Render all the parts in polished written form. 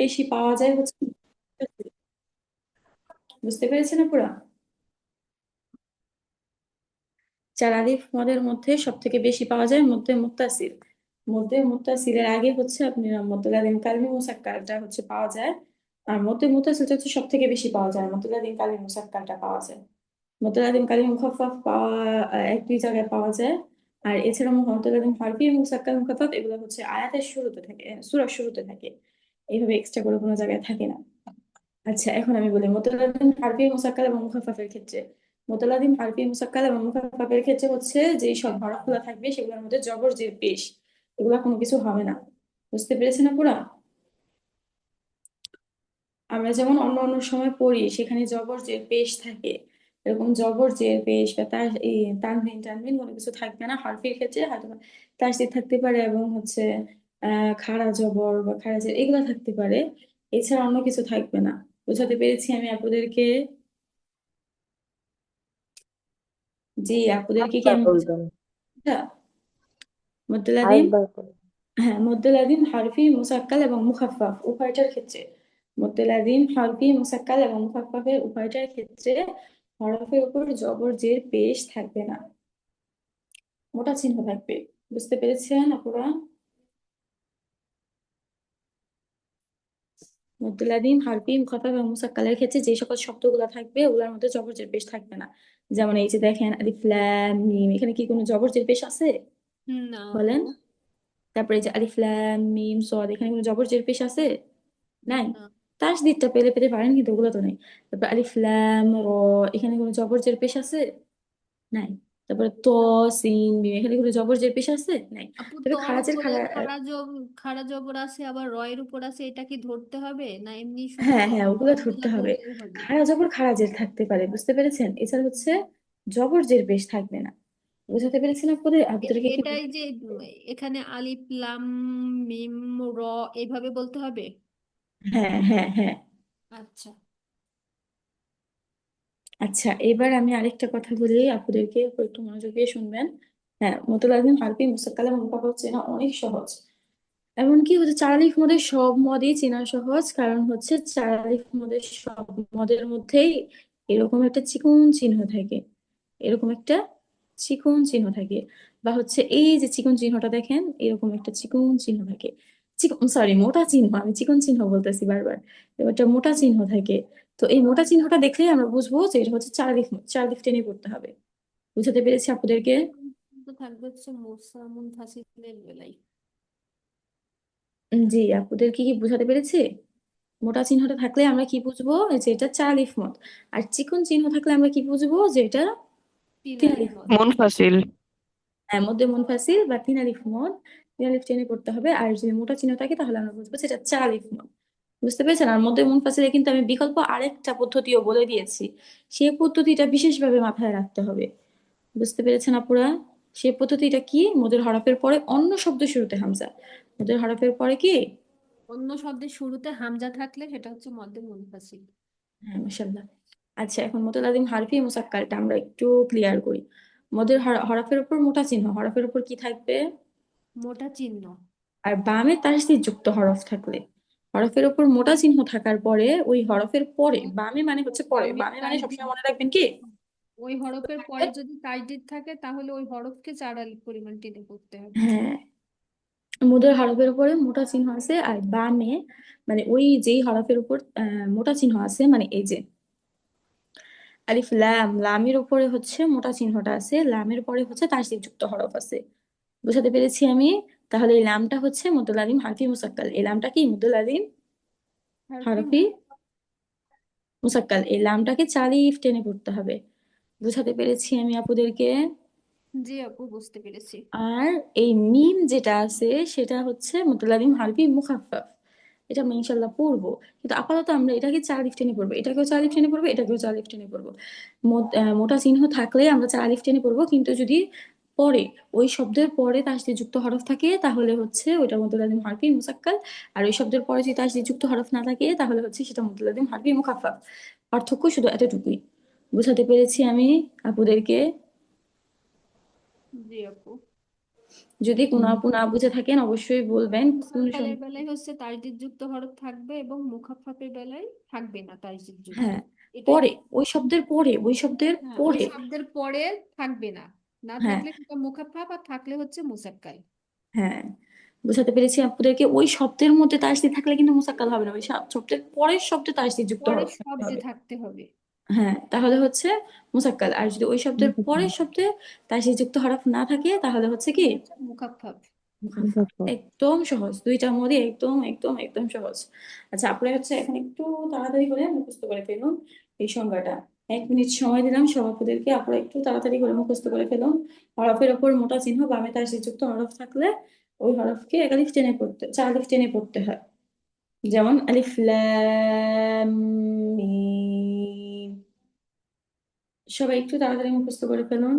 বেশি পাওয়া যায় হচ্ছে, বুঝতে পেরেছেন আপুরা? চার আলিফ মদের মধ্যে সব থেকে বেশি পাওয়া যায় মধ্যে মুত্তাসিল। মধ্যে মুত্তাসিলের আগে হচ্ছে আপনি মুতলাদিম কালমি মুসাক্কারটা হচ্ছে পাওয়া যায়। আর মধ্যে মুত্তাসিলটা হচ্ছে সব থেকে বেশি পাওয়া যায়, মুতলাদিম কালমি মুসাক্কারটা পাওয়া যায়। মুতলাদিম কালিম মুখাফফাফ পাওয়া এক দুই জায়গায় পাওয়া যায়। আর এছাড়া মুতলাদিম হারফি মুসাক্কার মুখাফফাফ এগুলো হচ্ছে আয়াতের শুরুতে থাকে, সূরার শুরুতে থাকে। এইভাবে এক্সট্রা করে কোনো জায়গায় থাকে না। আচ্ছা, এখন আমি বলি মুতালাদিম হারফি মুসাক্কাল এবং মুখাফফাফের ক্ষেত্রে। মুতালাদিম হারফি মুসাক্কাল এবং মুখাফফাফের ক্ষেত্রে হচ্ছে যে সব হরফগুলো থাকবে সেগুলোর মধ্যে জবর জের পেশ এগুলা কোনো কিছু হবে না। বুঝতে পেরেছেন না পুরা? আমরা যেমন অন্য অন্য সময় পড়ি সেখানে জবর জের পেশ থাকে, এরকম জবর জের পেশ বা তার এই তানভিন টানভিন কোনো কিছু থাকবে না। হরফির ক্ষেত্রে হয়তো তাসদিদ থাকতে পারে এবং হচ্ছে খাড়া জবর বা খাড়া জের এগুলো থাকতে পারে, এছাড়া অন্য কিছু থাকবে না। বুঝাতে পেরেছি আমি আপনাদেরকে? জি, আপুদেরকে কি আরেকবার আমি বলবেন। বুঝাচ্ছি? মুদ্দুলাদিম, আরেকবার বলবেন। হ্যাঁ মুদ্দুলাদিম হরফি মুসাক্কাল এবং মুখাফফাফ উভয়টার ক্ষেত্রে, মুদ্দুলাদিম হরফি মুসাক্কাল এবং মুখাফফাফের উভয়টার ক্ষেত্রে হরফের উপর জবর জের পেশ থাকবে না, মোটা চিহ্ন থাকবে। বুঝতে পেরেছেন আপুরা? মুদ্দুলাদিম হরফি মুখাফফাফ এবং মুসাক্কালের ক্ষেত্রে যে সকল শব্দগুলো থাকবে ওগুলোর মধ্যে জবর জের পেশ থাকবে না। যেমন এই যে দেখেন আলিফ লাম মিম, এখানে কি কোনো জবর জের পেশ আছে? না আপু। বলেন। তারপরে এই যে আলিফ লাম মিম সদ, এখানে কোনো জবর জের পেশ আছে? নাই। না। তাসদিদটা পেলে পেতে পারেন কিন্তু ওগুলো তো নেই। তারপর আলিফ লাম র, এখানে কোনো জবর জের পেশ আছে? নাই। তারপরে ত সিন মিম, এখানে কোনো জবর জের পেশ আছে? নাই। আপু তবে তর খারাজের উপরে খারা, খাড়া জবর আছে, আবার রয়ের উপর আছে, এটা কি ধরতে হবে না এমনি শুধু হ্যাঁ হ্যাঁ ওগুলো সবগুলা ধরতে হবে। বললেই হবে? খারা জবর খারাজের থাকতে পারে, বুঝতে পেরেছেন? এছাড়া হচ্ছে জবর জের পেশ থাকবে না। বুঝাতে পেরেছেন আপনাদের? আপনাদেরকে কি? এটাই যে এখানে আলিফ লাম মিম র এইভাবে বলতে হবে? হ্যাঁ হ্যাঁ হ্যাঁ। আচ্ছা। আচ্ছা, এবার আমি আরেকটা কথা বলি আপনাদেরকে, একটু মনোযোগ দিয়ে শুনবেন। হ্যাঁ, মুতালাজিম হারফি মুসাক্কাল এবং মুকাফফাফ চেনা অনেক সহজ। এমনকি হচ্ছে চার আলিফ মদের সব মদই চেনা সহজ, কারণ হচ্ছে চার আলিফ মদের সব মদের মধ্যেই এরকম একটা চিকন চিহ্ন থাকে, এরকম একটা চিকন চিহ্ন থাকে। বা হচ্ছে এই যে চিকন চিহ্নটা দেখেন, এরকম একটা চিকন চিহ্ন থাকে। চিকন সরি মোটা চিহ্ন, আমি চিকন চিহ্ন বলতেছি বারবার। একটা মোটা চিহ্ন থাকে। তো এই মোটা চিহ্নটা দেখলেই আমরা বুঝবো যে এটা হচ্ছে চার আলিফ, চার আলিফ টেনে পড়তে হবে। বুঝাতে পেরেছি আপনাদেরকে? তো থাকবে হচ্ছে মোসা মুনফাসিলের বেলায়। জি, আপুদের কি বুঝাতে পেরেছি? মোটা চিহ্নটা থাকলে আমরা কি বুঝবো যে এটা চার আলিফ মদ, আর চিকন চিহ্ন থাকলে আমরা কি বুঝবো যে এটা তিন তিন আলিফ আলিফ মদ। মদ। মুনফাসিল। হ্যাঁ, মধ্যে মুনফাসিল বা তিন আলিফ মদ, তিন আলিফ টেনে পড়তে হবে। আর যদি মোটা চিহ্ন থাকে তাহলে আমরা বুঝবো যে এটা চার আলিফ মদ। বুঝতে পেরেছেন? আর মধ্যে মুনফাসিলে কিন্তু আমি বিকল্প আরেকটা পদ্ধতিও বলে দিয়েছি, সেই পদ্ধতিটা বিশেষভাবে মাথায় রাখতে হবে। বুঝতে পেরেছেন আপুরা? সেই পদ্ধতিটা কি? মোদের হরফের পরে অন্য শব্দ শুরুতে হামজা, মোদের হরফের পরে কি? অন্য শব্দের শুরুতে হামজা থাকলে সেটা হচ্ছে মধ্যে মুনফাসিল। হ্যাঁ, মাশাআল্লাহ। আচ্ছা, এখন মুতালাদিম হারফি মুসাক্কালটা আমরা একটু ক্লিয়ার করি। মদের হরফের উপর মোটা চিহ্ন, হরফের উপর কি থাকবে? মোটা চিহ্ন। আর বামে তাসদিদ যুক্ত হরফ থাকলে, হরফের উপর মোটা চিহ্ন থাকার পরে ওই হরফের পরে বামে মানে হচ্ছে পরে, বামে বামে মানে তাসদিদ। সবসময় মনে রাখবেন কি? ওই হরফের পরে যদি তাসদিদ থাকে তাহলে ওই হরফকে চার আলিফ পরিমাণ টেনে পড়তে হবে। হ্যাঁ, মুদের হরফের উপরে মোটা চিহ্ন আছে আর বামে মানে ওই যেই হরফের উপর মোটা চিহ্ন আছে, মানে এই যে আলিফ লাম, লামের উপরে হচ্ছে মোটা চিহ্নটা আছে, লামের পরে হচ্ছে তাসদিদ যুক্ত হরফ আছে। বুঝাতে পেরেছি আমি? তাহলে এই লামটা হচ্ছে মুদ্দুল হারফি মুসাক্কাল, এই লামটা কি মুদ্দুল আলিম হারফি হারফি মুসাক্কাল, এই লামটাকে চালিফ টেনে পড়তে হবে। বুঝাতে পেরেছি আমি আপুদেরকে? জি আপু, বুঝতে পেরেছি। আর এই মিম যেটা আছে সেটা হচ্ছে মুদ্দুল আলিম হারফি মুখাফফাফ, এটা আমরা ইনশাল্লাহ পড়বো। কিন্তু আপাতত আমরা এটাকে চার আলিফ টেনে পড়বো, এটাকেও চার আলিফ টেনে পড়বো, এটাকেও চার আলিফ টেনে পড়বো। মোটা চিহ্ন থাকলে আমরা চার আলিফ টেনে পড়বো, কিন্তু যদি পরে ওই শব্দের পরে তাসদিদ যুক্ত হরফ থাকে তাহলে হচ্ছে ওইটা মুতালাদিম হারফি মুসাক্কাল। আর ওই শব্দের পরে যদি তাসদিদ যুক্ত হরফ না থাকে তাহলে হচ্ছে সেটা মুতালাদিম হারফি মুখাফফাফ। পার্থক্য শুধু এতটুকুই। বুঝাতে পেরেছি আমি আপুদেরকে? জি আপু। যদি কোনো আপু না বুঝে থাকেন অবশ্যই বলবেন কোনো মুসাক্কালের বেলায় হচ্ছে তাসদিদ যুক্ত হরফ থাকবে এবং মুখাফফাফের বেলায় থাকবে না তাসদিদ যুক্ত। হ্যাঁ, এটাই। পরে ওই শব্দের পরে, ওই শব্দের হ্যাঁ, ওই পরে। শব্দের পরে থাকবে না। না হ্যাঁ থাকলে সেটা মুখাফফাফ, আর থাকলে হচ্ছে মুসাক্কাল। হ্যাঁ, বুঝাতে পেরেছি আপনাদেরকে। ওই শব্দের মধ্যে তাসদিদ থাকলে কিন্তু মুসাক্কাল হবে না, ওই শব্দের পরের শব্দে তাসদিদ যুক্ত পরের হরফ থাকতে শব্দে হবে। থাকতে হবে। হ্যাঁ, তাহলে হচ্ছে মুসাক্কাল। আর যদি ওই শব্দের পরের শব্দে তাসদিদ যুক্ত হরফ না থাকে তাহলে হচ্ছে কি তাহলে হচ্ছে মুখাফফাফ। মুখাফা। একদম সহজ, দুইটার মধ্যে একদম একদম একদম সহজ। আচ্ছা, আপনি হচ্ছে এখন একটু তাড়াতাড়ি করে মুখস্থ করে ফেলুন এই সংজ্ঞাটা। 1 মিনিট সময় দিলাম সভাপতিদেরকে, আপনারা একটু তাড়াতাড়ি করে মুখস্থ করে ফেলুন। হরফের ওপর মোটা চিহ্ন বামে তাসদিদযুক্ত হরফ থাকলে ওই হরফকে এক আলিফ টেনে পড়তে, 4 আলিফ টেনে পড়তে হয়। যেমন আলিফ লাম মিম। সবাই একটু তাড়াতাড়ি মুখস্থ করে ফেলুন।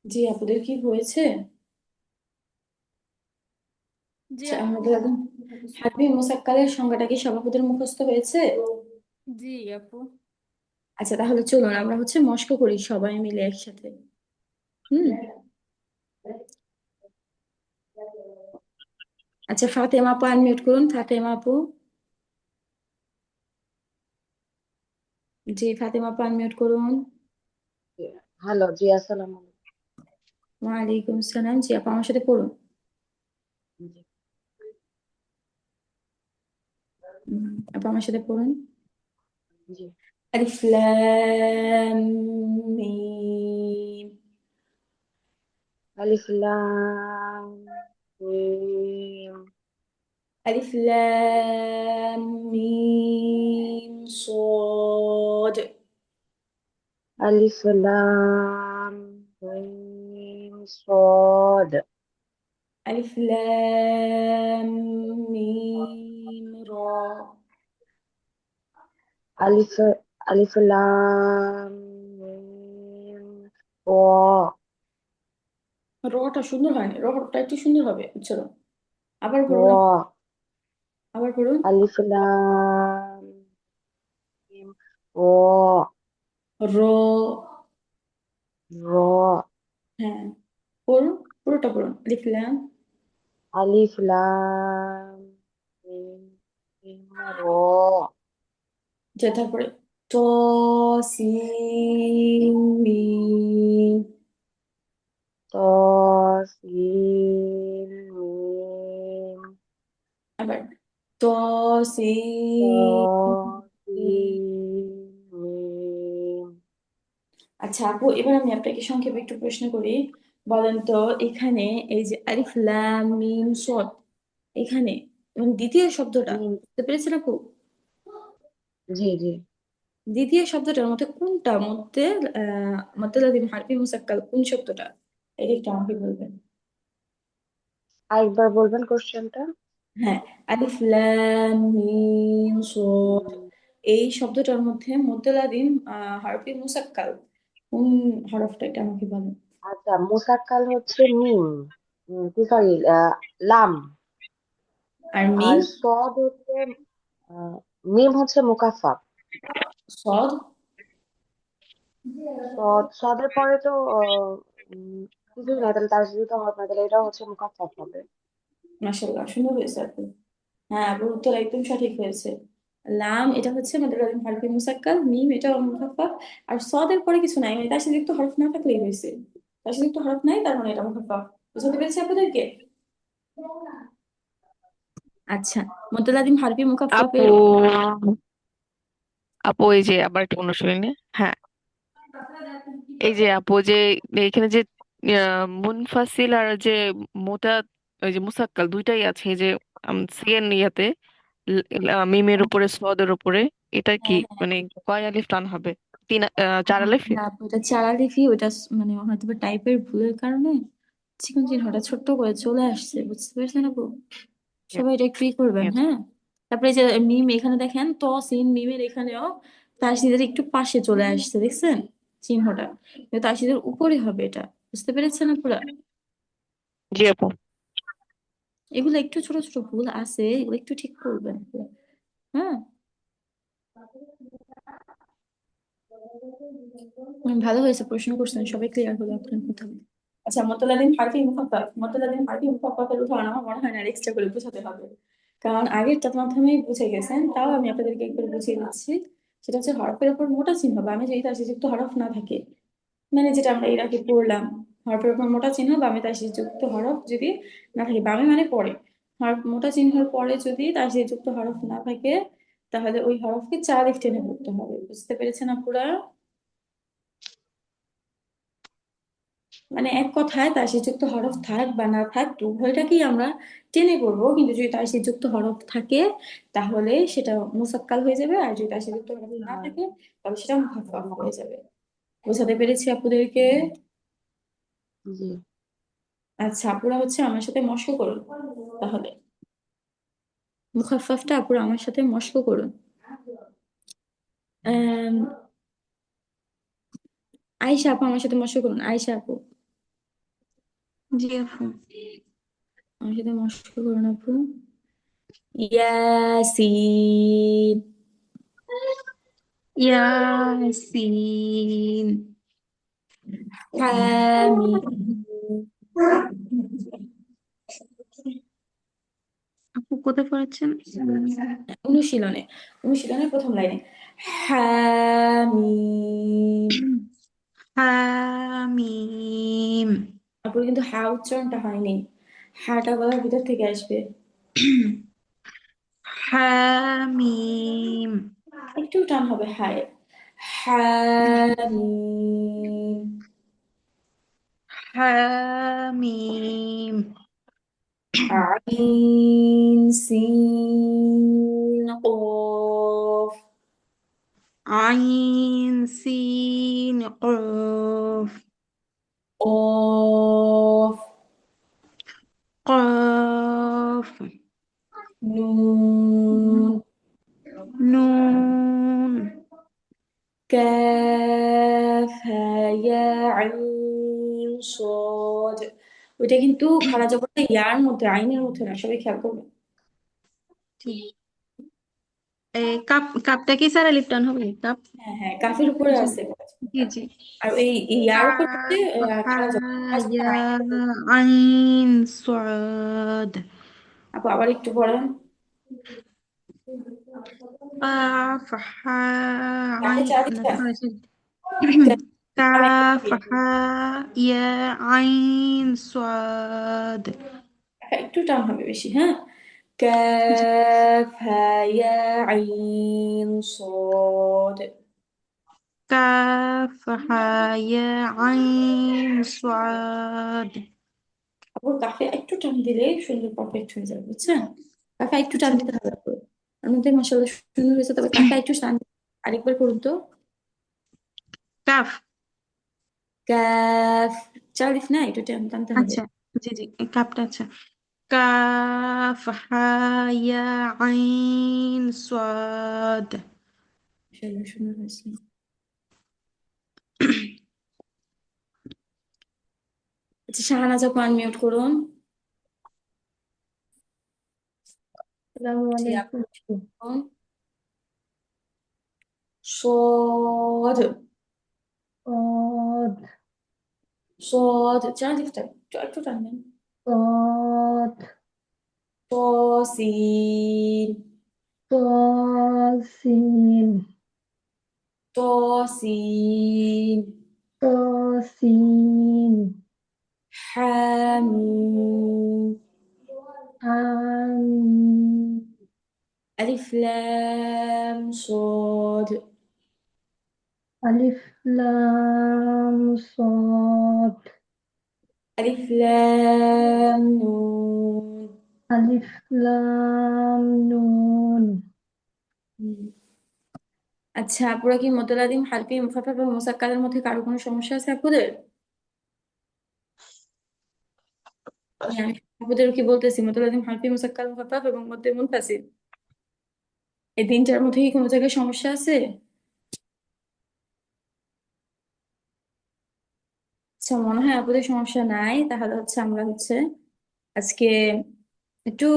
জি, আপনাদের কি হয়েছে? জি আচ্ছা, আপু। আমাদের এখন হারফি মোসাক্কালের সংজ্ঞাটা কি সভাপতির মুখস্থ হয়েছে? জি আপু। আচ্ছা, তাহলে চলুন আমরা হচ্ছে মস্ক করি সবাই মিলে একসাথে। হুম। আচ্ছা, ফাতেমা আপু আনমিউট করুন, ফাতেমা আপু। জি, ফাতেমা আপু আনমিউট করুন। হ্যালো, জি আসসালামু ওয়ালাইকুম সালাম। জি আপু আমার সাথে পড়ুন। আলাইকুম। আপু আমার সাথে পড়ুন। জি। আলিফ লাম মিম। আলিফ লাম মিম। আলিফ লাম মিম صاد। আলিফ লাম মিম صاد। ألف لام ميم را। আলিফ আলিফ লাম মিম র। রটা সুন্দর হয়নি, রটা একটু সুন্দর হবে উচ্চারণ। আবার পড়ুন র। আবার পড়ুন। আলিফ লাম মিম র। র। র। হ্যাঁ, পড়ুন, পুরোটা পড়ুন। লিখলাম। আলিফ লাম মিম মিম র। যে তারপরে ত সিন মিম। ত সিন মিম। আবার ত ত সিন মিম। সিন মিম। আচ্ছা আপু, এবার আমি আপনাকে সংক্ষেপে একটু প্রশ্ন করি। বলেন তো, এখানে এই যে আলিফ লাম মিম সদ, এখানে এবং দ্বিতীয় শব্দটা মিম। বুঝতে পেরেছেন আপু? জি জি। দ্বিতীয় শব্দটার মধ্যে কোনটা মধ্যে মধ্যে লাজিম হারফি মুসাক্কাল কোন শব্দটা? এটা একটু আমাকে বলবেন। আরেকবার বলবেন কোশ্চেনটা। হ্যাঁ, আলিফ লাম মিম সদ, এই শব্দটার মধ্যে মধ্যে লাজিম হারফি মুসাক্কাল কোন হরফটা, এটা আমাকে বলেন। আচ্ছা, মুসাক্কাল হচ্ছে মিম। কি সরি, লাম। আর আর মিম সদ হচ্ছে আহ, মিম হচ্ছে মুকাফফাফ। সদ। সদের পরে তো উম, কিছুই নাই, তাহলে তার যদি তো হবে না, তাহলে এটা হচ্ছে মুকাফফাফ হবে। মাশাআল্লাহ, সুন্দর হয়েছে আপু। হ্যাঁ, আপুর উত্তর একদম সঠিক হয়েছে। লাম এটা হচ্ছে আমাদের হারফে মুসাক্কাল, মিম এটা মুখাফফাফ। আর সদের পরে কিছু নাই, মানে তার সাথে যুক্ত হরফ না থাকলেই হয়েছে। তার সাথে যুক্ত হরফ নাই, তার মানে এটা মুখাফফাফ। বুঝতে পেরেছি আপনাদেরকে? আচ্ছা, মুতালাদিম হারফি আপু, মুকাফফাফের আপু এই যে আবার একটা অনুশীলনী। হ্যাঁ, এই যে আপু যে এখানে যে মুনফাসিল আর যে মোটা, ওই যে মুসাক্কাল দুইটাই আছে, এই যে সেকেন্ড ইয়াতে মিমের উপরে সদের উপরে, এটা কি হ্যাঁ হ্যাঁ। মানে কয় আলিফ টান হবে? চার আলিফ? না আপু, ওটা চারালিফি, ওটা মানে হয়তো টাইপের ভুলের কারণে চিকন চিহ্নটা ছোট্ট করে চলে আসছে, বুঝতে পেরেছেন আপু? সবাই এটা একটু করবেন, হ্যাঁ। তারপরে এই যে মিম, এখানে দেখেন ত সিন মিমের এখানেও তাসদিদের একটু পাশে চলে আসছে, দেখছেন চিহ্নটা? কিন্তু তাসদিদের উপরে হবে এটা, বুঝতে পেরেছেন আপুরা? জি আপু। এগুলো একটু ছোট ছোট ভুল আছে, এগুলো একটু ঠিক করবেন আপুরা, হ্যাঁ। ভালো হয়েছে প্রশ্ন করছেন, সবাই ক্লিয়ার হলো আপনার কথা। আচ্ছা, মুতালাদিম হারফি মুখাফফাফ, মুতালাদিম হারফি মুখাফফাফের উদাহরণ আমার মনে হয় না এক্সট্রা করে বোঝাতে হবে, কারণ আগেরটার মাধ্যমেই বুঝে গেছেন। তাও আমি আপনাদেরকে একবার বুঝিয়ে দিচ্ছি। সেটা হচ্ছে হরফের উপর মোটা চিহ্ন বা আমি যদি তার যুক্ত হরফ না থাকে, মানে যেটা আমরা এর আগে পড়লাম, হরফের উপর মোটা চিহ্ন বামে তার যুক্ত হরফ যদি না থাকে, বামে মানে পরে, হরফ মোটা চিহ্নের পরে যদি তার যুক্ত হরফ না থাকে, তাহলে ওই হরফকে চার আলিফ টেনে পড়তে হবে, বুঝতে পেরেছেন আপুরা? মানে এক কথায় যুক্ত হরফ থাক বা না থাক, উভয়টাকেই আমরা টেনে পড়বো, কিন্তু যদি যুক্ত হরফ থাকে তাহলে সেটা মুসাক্কাল হয়ে যাবে, আর যদি যুক্ত হরফ না থাকে তাহলে সেটা মুখাফফাফ হয়ে যাবে। বোঝাতে পেরেছি আপুদেরকে? জি। আচ্ছা, আপুরা হচ্ছে আমার সাথে মশক করুন তাহলে, মুখাফফাফটা আপুরা আমার সাথে মশক করুন। আম, আয়েশা আপু আমার সাথে মশক করুন, আয়েশা আপু জি আপু। আমার সাথে মশক করুন আপু। ইয়াসিন, ইয়াসিন। হামিম। আপু কোথায় পড়াচ্ছেন? অনুশীলনে, অনুশীলনের প্রথম লাইনে, হামিম। হামিম। তারপরে কিন্তু হা উচ্চারণটা হয়নি, হাটা গলার ভিতর থেকে আসবে। হামিম। একটু টান হবে হায়, হামিম। হামিম। আইন সিন কফ, আইন সিন কফ। কফ, কফ। নুন, নুন। কাফ হা ইয়া আইন সদ। ওইটা কিন্তু খাড়া জবরটা ইয়ার মধ্যে, আইনের মধ্যে না, সবাই খেয়াল করবে। ঠিক। কাপটা কি স্যার লিপটন হবে কাপ? হ্যাঁ হ্যাঁ, কাফের উপরে জি আছে জি বরাবরটা। জি। আর এই ইয়ার উপর হচ্ছে কাফ হা খাড়া জবর, খাড়া জবরটা ইয়া আইনের মধ্যে। আইন সদ। আপু আবার একটু পড়েন। কাফ হা কাকে আইন চা না দিচ্ছেন? Sorry sorry. আমি একটা কাফ দিয়েছি। হা ইয়া আইন সদ। একটু টান হবে বেশি, হ্যাঁ। জি। কাফ হা ইয়া আইন সদ। কাফ হা ইয়া আইন সদ। আপু কাফে একটু টান দিলে সুন্দর পারফেক্ট হয়ে যাবে, বুঝছেন? কাফে একটু টান আচ্ছা দিতে ঠিক। হবে আপু। আর মধ্যে মাসাল্লাহ সুন্দর হয়েছে, তবে কাফে একটু টান আরেকবার করুন তো। কাফ। কাফ, চালিফ না, একটু টান টানতে হবে। আচ্ছা জি জি। কাপটা আচ্ছা। কাফ হা ইয়া আইন সদ। মাশাআল্লাহ, সুন্দর হয়েছে। আচ্ছা, শাহানাজ আপু আনমিউট করুন। আসসালামু জি আপু, আলাইকুম। صاد، صاد. صاد চালিফটা একটু একটু টানবেন। صاد. طاسين، طاسين. طاسين، طاسين. حاميم، حميم. ألف لام صاد. ألف لام صاد. ألف لام نون. ألف لام نون. আচ্ছা, আপুরা কি মুতালাদিম হারফি মুখাফাফ এবং মুসাক্কালের মধ্যে কারো কোনো সমস্যা আছে আপুদের? হ্যাঁ, আমি আপুদের কি বলতেছি, মুতালাদিম হারফি মুসাক্কাল মুখাফাফ এবং মধ্যে মুনফাসিল, এই তিনটার মধ্যে কি কোনো জায়গায় সমস্যা আছে? আচ্ছা, মনে হয় আপুদের সমস্যা নাই। তাহলে আমরা আজকে একটু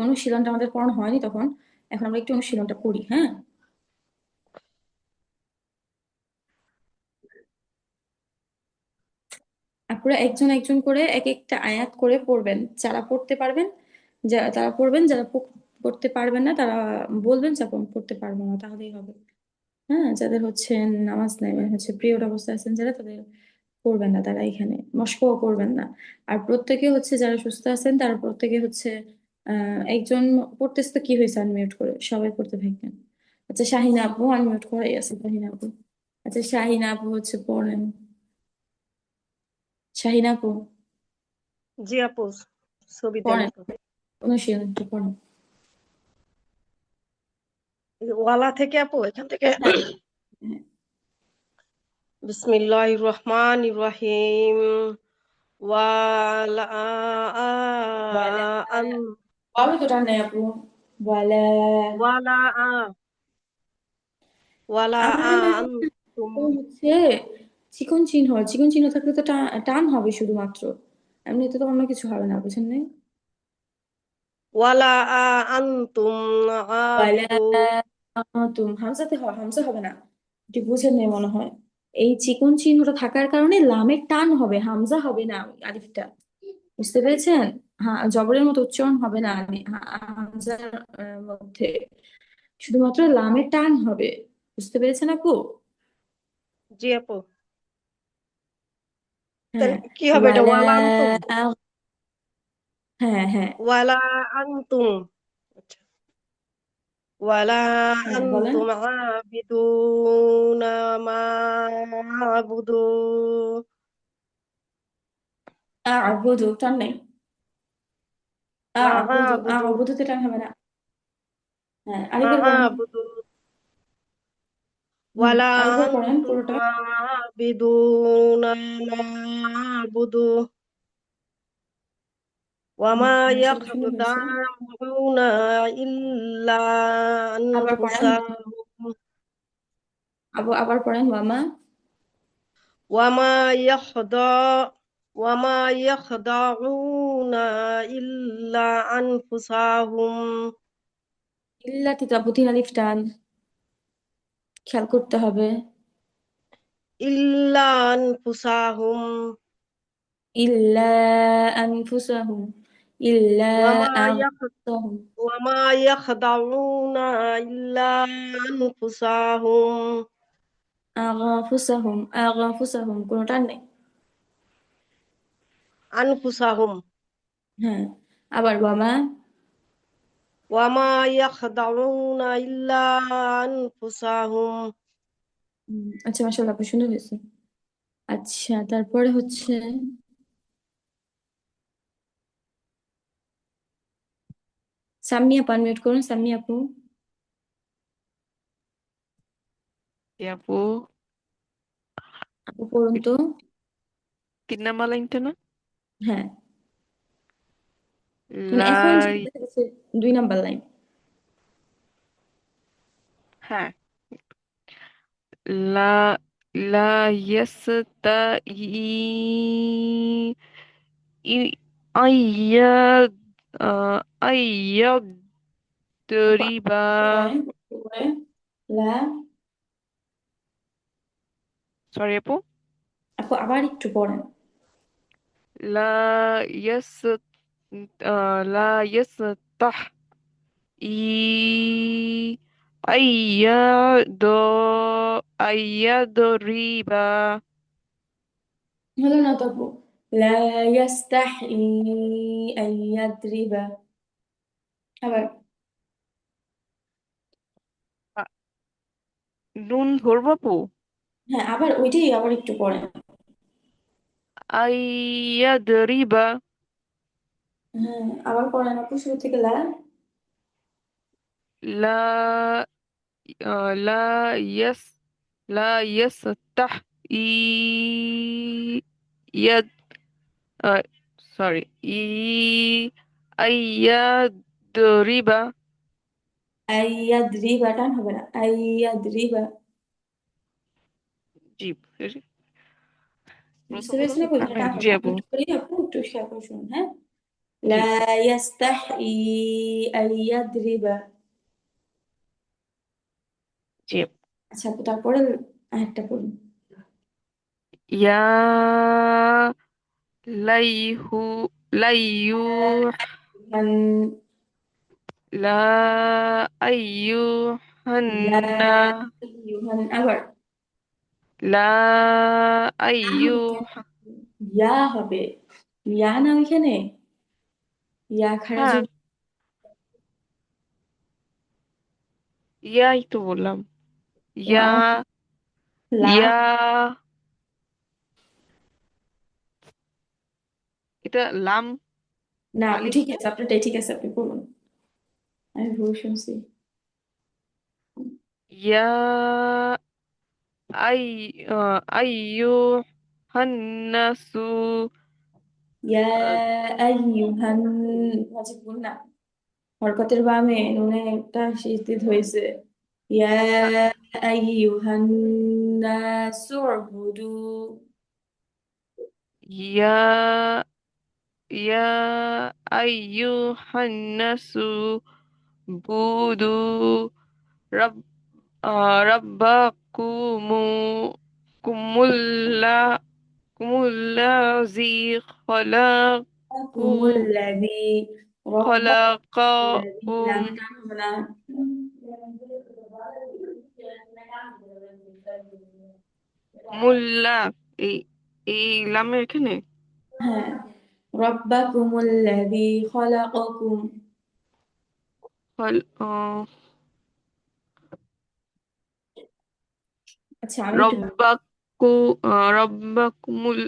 অনুশীলনটা আমাদের পড়ানো হয়নি তখন, এখন আমরা একটু অনুশীলনটা করি, হ্যাঁ? আপনারা একজন একজন করে এক একটা আয়াত করে পড়বেন, যারা পড়তে পারবেন তারা পড়বেন, যারা পড়তে পারবেন না তারা বলবেন যে আপু আমি পড়তে পারবো না, তাহলেই হবে। হ্যাঁ, যাদের নামাজ নাই, মানে পিরিয়ড অবস্থায় আছেন যারা, তাদের করবেন না, তারা এখানে মশকও করবেন না। আর প্রত্যেকে যারা সুস্থ আছেন তারা প্রত্যেকে একজন পড়তেছে তো কি হয়েছে, আনমিউট করে সবাই পড়তে থাকবেন। আচ্ছা, শাহিনা আপু আনমিউট করাই আছে, শাহিনা আপু। আচ্ছা, শাহিনা আপু পড়েন। শাহিনা আপু জি আপু, ছবি দেন পড়েন, তো। অনুশীলনটা পড়েন। ওয়ালা থেকে আপু, এখান থেকে। হ্যাঁ, হ্যাঁ। বিসমিল্লাহির রহমানির রহিম। ওয়ালা ওয়ালা, আন বাবা তো টান নাই আপু। ওয়ালা, ওয়ালা ওয়ালা আনতুম ও চিকন চিহ্ন, চিকন চিহ্ন থাকলে তো টান হবে শুধুমাত্র, এমনিতে তো অন্য কিছু হবে না, বুঝেন নাই? ওয়ালা আনতুম ওয়ালা আবিদু হামজাতে হয়, হামজা হবে না, এটি বুঝেন নাই মনে হয়। এই চিকন চিহ্নটা থাকার কারণে লামের টান হবে, হামজা হবে না, ওই আলিফটা, বুঝতে পেরেছেন? হ্যাঁ, জবরের মতো উচ্চারণ হবে না হামজার মধ্যে, শুধুমাত্র লামের টান হবে, বুঝতে পেরেছেন আপু? জি আপু, হ্যাঁ। তাহলে কি হবে এটা? ওয়ালা ওয়ালা আনতুম, আ- হ্যাঁ, হ্যাঁ, ওয়ালা আনতুম, আচ্ছা। ওয়ালা হ্যাঁ, বলেন। আনতুম আবিদুনা মা আবুদু আবুদু টান নেই, মা আবুদু, আবুদু আবুদুতে টান হবে না। হ্যাঁ, মা আরেকবার বলেন। আবুদু ওয়ালা আরেকবার পড়েন আনতুম পুরোটা। আবিদুনা মা আবুদু ওয়ামা মাশাআল্লাহ, সুন্দর হয়েছে। ইয়াখদাউনা ইল্লা আবার পড়েন, আনফুসাহুম আবার পড়েন। ওয়ামা, ওয়ামা ইয়াখদা ওয়ামা ইয়াখদাউনা ইল্লা আনফুসাহুম ইল্লাতি তো আপু তিন আলিফ টান, খেয়াল করতে হবে। ইল্লা আনফুসাহুম ইল্লা আনফুসাহুম, ইল্লা ওয়ামা আনফুসাহুম, ওয়ামা ইয়াখদাউনা ইল্লা আনফুসাহুম আগাফুসাহুম, আগাফুসাহুম, কোনো টান নেই। আনফুসাহুম হ্যাঁ, আবার ওয়ামা। ওয়ামা ইয়াখদাউনা ইল্লা আনফুসাহুম আচ্ছা, মাশাআল্লাহ, আপু সুন্দর হয়েছে। আচ্ছা, তারপরে সাম্মিয়া আপু আনমিউট করুন, সাম্মিয়া আপু। আপু, আপু পড়ুন তো। 3 নাম্বার লাইনটা না? হ্যাঁ, মানে লা, এখন যেটা দেখতেছে 2 নাম্বার লাইন। হ্যাঁ, লা লা ইয়াস্তাই ই আইয়া আপু আইয়াদরিবা। পড়েন একটু করে। লা, সরি আপু। আপু আবার একটু পড়েন। লা ইয়াস লা ইয়াস্তাহ ই আইয়াদ আইয়াদরিবা। হলো না তো আপু। লা ইয়াস্তাহি আন ইয়াদরিবা। আবার নুন ধরবো আপু? হ্যাঁ, আবার ওইটাই আবার একটু পড়েন। আইয়াদরিবা। হ্যাঁ, আবার পড়েন আপু, শুরু থেকে লা। লা লা ইয়াস লা ইয়াস্তাহ ই ইয়াদ সরি ই আইয়াদরিবা। আইয়াদ্রিবা, টান হবে না, আইয়াদ্রিবা। জি, বুঝতে প্রথমত পেরেছেন আপু? এখানে টান জি হবে না। আমি আপু। একটু করি আপু, একটু খেয়াল করে শুনুন, হ্যাঁ। জি। لا يستحي أن يضرب। জি। আচ্ছা আপু, তারপরে আরেকটা পড়ুন। ইয়া লাইহু লাইয়ু মান লা লা আইয়ুহান্না ইউহান, আবার লা ইয়া হবে আইয়ু কেন? ইয়া হবে, ইয়া না ওইখানে, ইয়া খাড়া হ্যাঁ, জবর। ইয়াই তো বললাম। ইয়া ওয়াও, লা। ইয়া এটা লাম না আপু, আলিফ ঠিক না? আছে, আপনারটাই ঠিক আছে, আপনি পড়ুন। আমি ভুল শুনছি। ইয়া আই আইয়ুহান্নাসু ইয়া আইয়ুহান, ওয়াজিব গুণ না, হরকতের বামে নুনে একটা শিস্তিত হয়েছে। ইয়া আইয়ুহান নাসু উবুদু। ইয়া ইয়া আইয়ুহান্নাসু বুদু রাব রাব্বাকুমু কুমুল্লা কুমুল্লাযী কুমুল্লাযী, রব্বাকুমুল্লাযী, খলাকাকুম লামে টান হবে না। মুল্লা এই এই লামের এখানে হ্যাঁ, রব্বাকুমুল্লাযী খলাকাকুম। খল আহ, আচ্ছা আমি একটু, রব্বাকু রব্বাকুমুল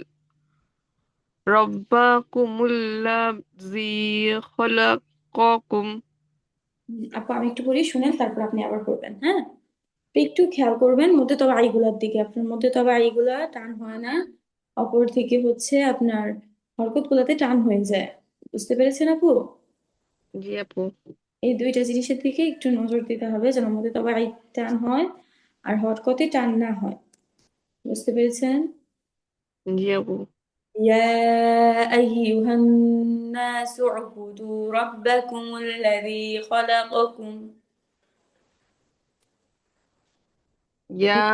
রব্বাকুমুল্লাযী খলাকাকুম। আপু আমি একটু পড়ি, শুনেন, তারপর আপনি আবার করবেন, হ্যাঁ। একটু খেয়াল করবেন, মধ্যে তবে আইগুলার দিকে, আপনার মধ্যে তবে আইগুলা টান হয় না, অপর থেকে হচ্ছে আপনার হরকত গুলাতে টান হয়ে যায়। বুঝতে পেরেছেন আপু? জি আপু। এই দুইটা জিনিসের দিকে একটু নজর দিতে হবে, যেন মধ্যে তবে আই টান হয় আর হরকতে টান না হয়। বুঝতে পেরেছেন? জি আপু। يا أيها الناس اعبدوا ربكم الذي خلقكم. ইয়া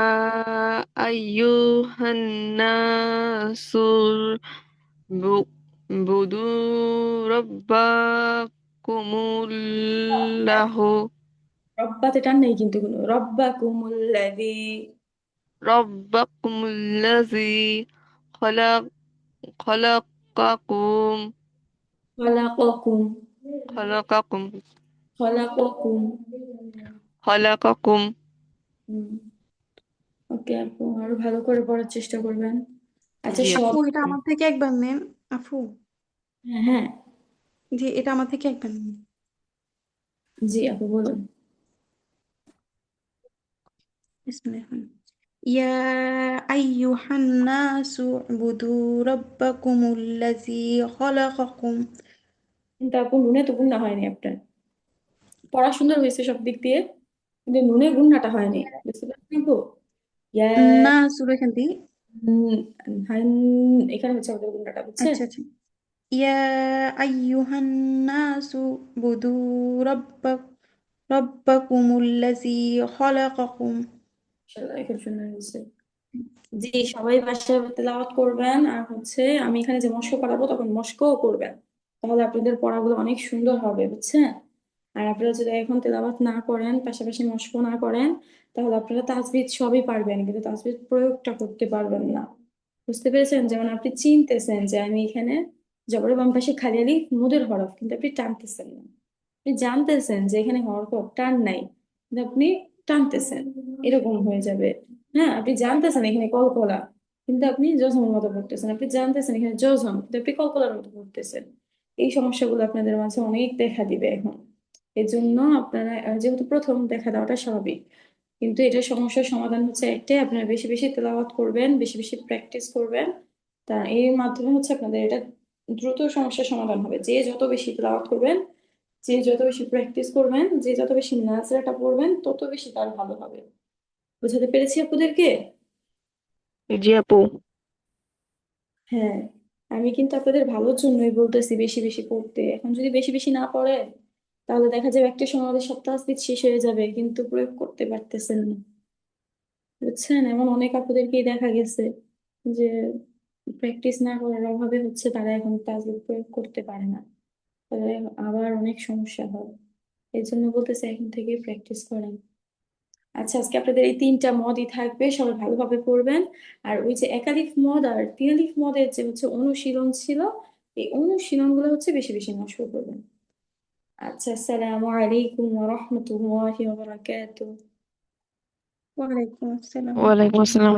আইয়ুহান নাসুর বুদু রব্বাকুমুল্লাহু রব্বাতে টান নেই কিন্তু কোনো, রব্বাকুমুল্লাযী রব্বাকুমুল্লাযী খলাক খলাকাকুম খলাকাকুম, খলাকাকুম খলাকাকুম। খলাকাকুম। হুম, ওকে আপু, আরো ভালো করে পড়ার চেষ্টা করবেন। আচ্ছা জি আপু। সব, আপু এটা আমার থেকে একবার নেন। আপু হ্যাঁ হ্যাঁ, জি, এটা আমার থেকে একবার নেন। জি আপু বলুন। বিসমিল্লাহ। ইয়া আইয়ুহান নাসু উবুদু রাব্বাকুমুল্লাযী খলাকাকুম। কিন্তু আপু নুনে তো গুন্না হয়নি আপনার, পড়া সুন্দর হয়েছে সব দিক দিয়ে, কিন্তু নুনে গুন্নাটা হয়নি। বুঝতে পারছেন আপু? ইয়া নাসু এখান থেকে। হান, এখানে হচ্ছে আমাদের গুন্নাটা, বুঝছেন? আচ্ছা আচ্ছা। ইয়া আইয়ুহান নাসু উবুদু রাব্বাকুমুল্লাযী খলাকাকুম। মাশাআল্লাহ, এখানে সুন্দর হয়েছে। জি, সবাই বাসায় তেলাওয়াত করবেন, আর হচ্ছে আমি এখানে যে মস্ক করাবো তখন মস্কও করবেন, তাহলে আপনাদের পড়াগুলো অনেক সুন্দর হবে, বুঝছেন? আর আপনারা যদি এখন তেলাওয়াত না করেন, পাশাপাশি মস্ক না করেন, তাহলে আপনারা তাজবিদ সবই পারবেন, কিন্তু তাজবিদ প্রয়োগটা করতে পারবেন না। বুঝতে পেরেছেন? যেমন আপনি চিনতেছেন যে আমি এখানে জবরের বাম পাশে খালি আলিফ মুদের হরফ, কিন্তু আপনি টানতেছেন না। আপনি জানতেছেন যে এখানে হরফ টান নাই, কিন্তু আপনি টানতেছেন, এরকম হয়ে যাবে। হ্যাঁ, আপনি জানতেছেন এখানে কলকলা, কিন্তু আপনি জজমের মতো পড়তেছেন। আপনি জানতেছেন এখানে জজম, কিন্তু আপনি কলকলার মতো পড়তেছেন। এই সমস্যাগুলো আপনাদের মাঝে অনেক দেখা দিবে এখন। এর জন্য আপনারা যেহেতু প্রথম দেখা দেওয়াটা স্বাভাবিক, কিন্তু এটার সমস্যার সমাধান হচ্ছে একটাই, আপনারা বেশি বেশি তেলাওয়াত করবেন, বেশি বেশি প্র্যাকটিস করবেন। তা এর মাধ্যমে হচ্ছে আপনাদের এটা দ্রুত সমস্যার সমাধান হবে। যে যত বেশি তেলাওয়াত করবেন, যে যত বেশি প্র্যাকটিস করবেন, যে যত বেশি নাজরাটা পড়বেন, তত বেশি তার ভালো হবে। বুঝাতে পেরেছি আপনাদেরকে? জি আপু। হ্যাঁ, আমি কিন্তু আপনাদের ভালোর জন্যই বলতেছি বেশি বেশি পড়তে। এখন যদি বেশি বেশি না পড়ে, তাহলে দেখা যাবে একটা সময় আমাদের সব তাসবিহ শেষ হয়ে যাবে, কিন্তু প্রয়োগ করতে পারতেছেন না। বুঝছেন? এমন অনেক আপুদেরকেই দেখা গেছে যে প্র্যাকটিস না করার অভাবে হচ্ছে তারা এখন তাসবিহ প্রয়োগ করতে পারে না, তাদের আবার অনেক সমস্যা হয়। এই জন্য বলতেছে এখন থেকে প্র্যাকটিস করেন। আচ্ছা, আজকে আপনাদের এই 3টা মদই থাকবে, সবাই ভালোভাবে পড়বেন। আর ওই যে একালিফ মদ আর তিনালিফ মদের যে হচ্ছে অনুশীলন ছিল, এই অনুশীলনগুলো হচ্ছে বেশি বেশি নষ্ট করবেন। আচ্ছা, আসসালামু আলাইকুম ওয়া রাহমাতুল্লাহি ওয়া বারাকাতুহু। ওয়ালাইকুম আসসালাম। ওয়ালাইকুম আসসালাম।